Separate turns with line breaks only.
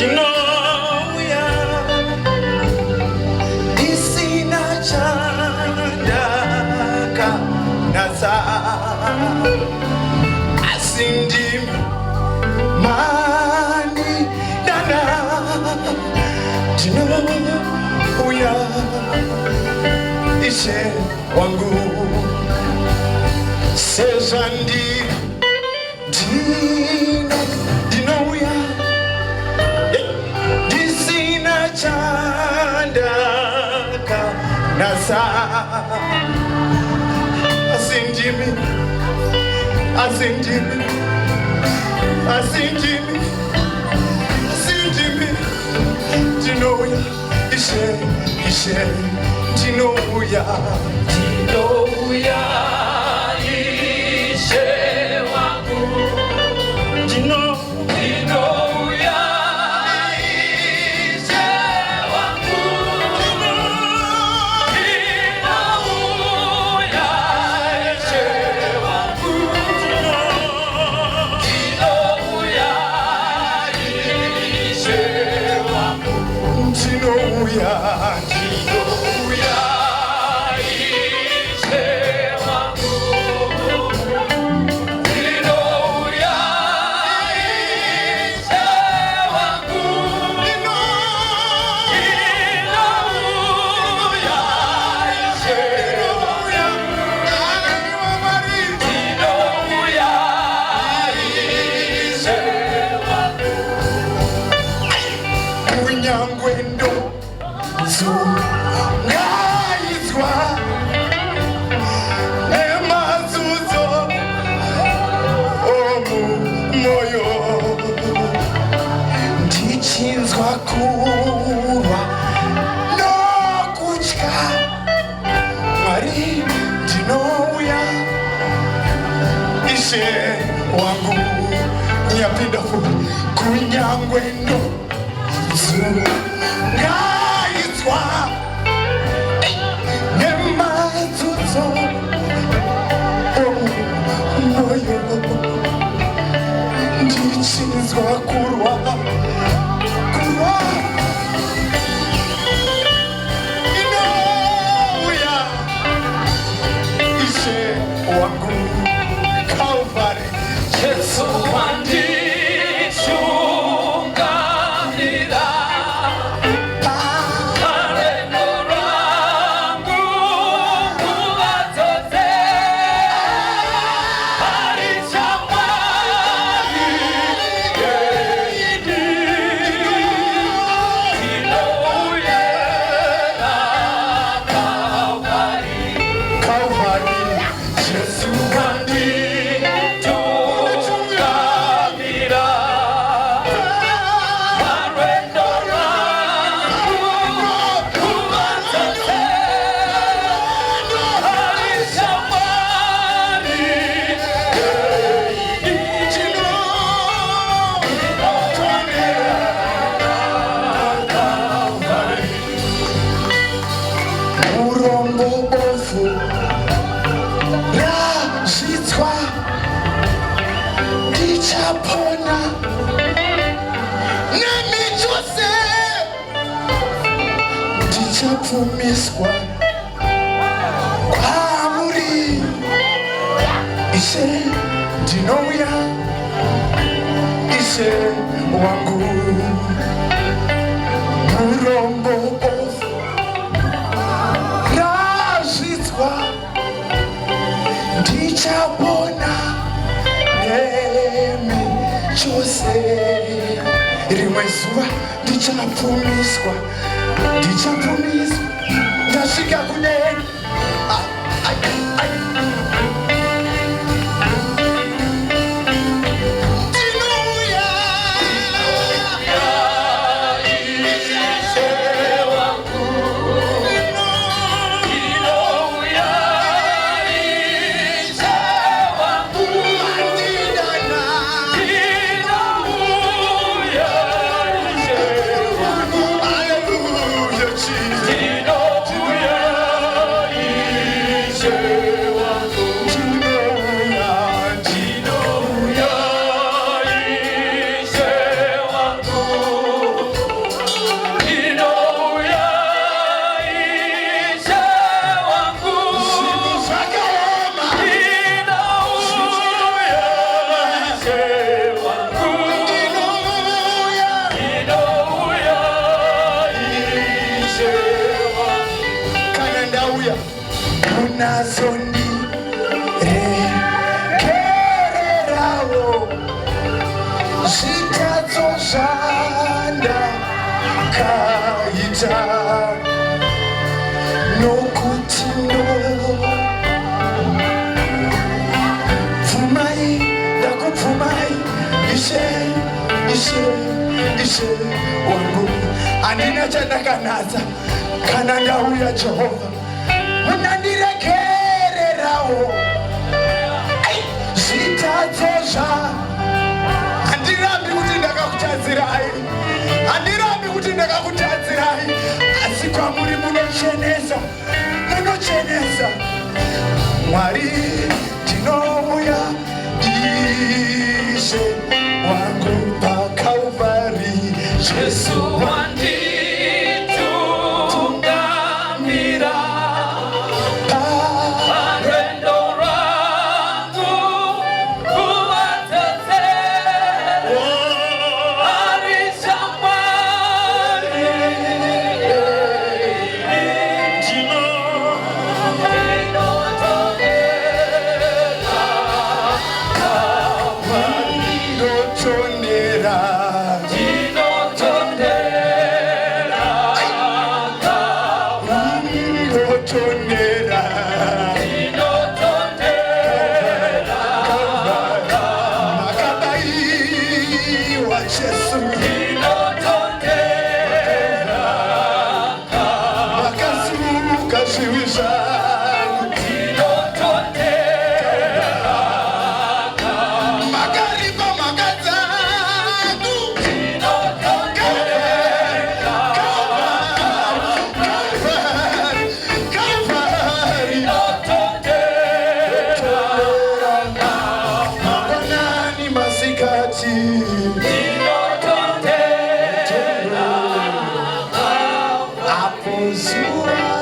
Ndinouya ndisina chandakanasa, asi ndimi mani dana. Ndinouya Ishe wangu, Sezvandiri ndinouya ndisina chandakanasa, asi ndimi ndinouya Ishe ndinouya
Ishe wangu, ndinouya Ishe wangu, ndinouya Ishe wangu, ndinouya Ishe wangu,
ndinouya Nyangwendo zungaizwa emazuzo omumoyo, ndichinzwa kurwa nokutya. Mwari ndinouya Ishe wangu, nyapinda fupi kunyangwendo zungaizwa nemazuzo omumoyo, ndichinzwa kurwa ndinouya Ishe wangu Calvary.
Sezvandiri
ndichapona nemi chose, ndichapfumiswa kwamuri Ishe ndinouya Ishe wangu, murombo ofu razvidzwa ndichapona nemi chose. Rimwe zuva ndichapfumiswa ndasvika kuneni. Haleluya. Unazondirekererawo zvitadzo zvandakaita, nokuti pfumai, ndakupfumai Ishe, Ishe, Ishe wangu. Handina chandakanatsa kana ndauya Jehovha. Munandirekererawo zvitadzo handirambi kuti ndakakutadzirai, handirambi kuti ndakakutadzirai, asi kwamuri munochenesa, munochenesa. Mwari, ndinouya Ishe wangu paKalvari.
Jesu wanditungamira parwendo rwangu kuvatetea ari shamwari
ndinotondera Zuwa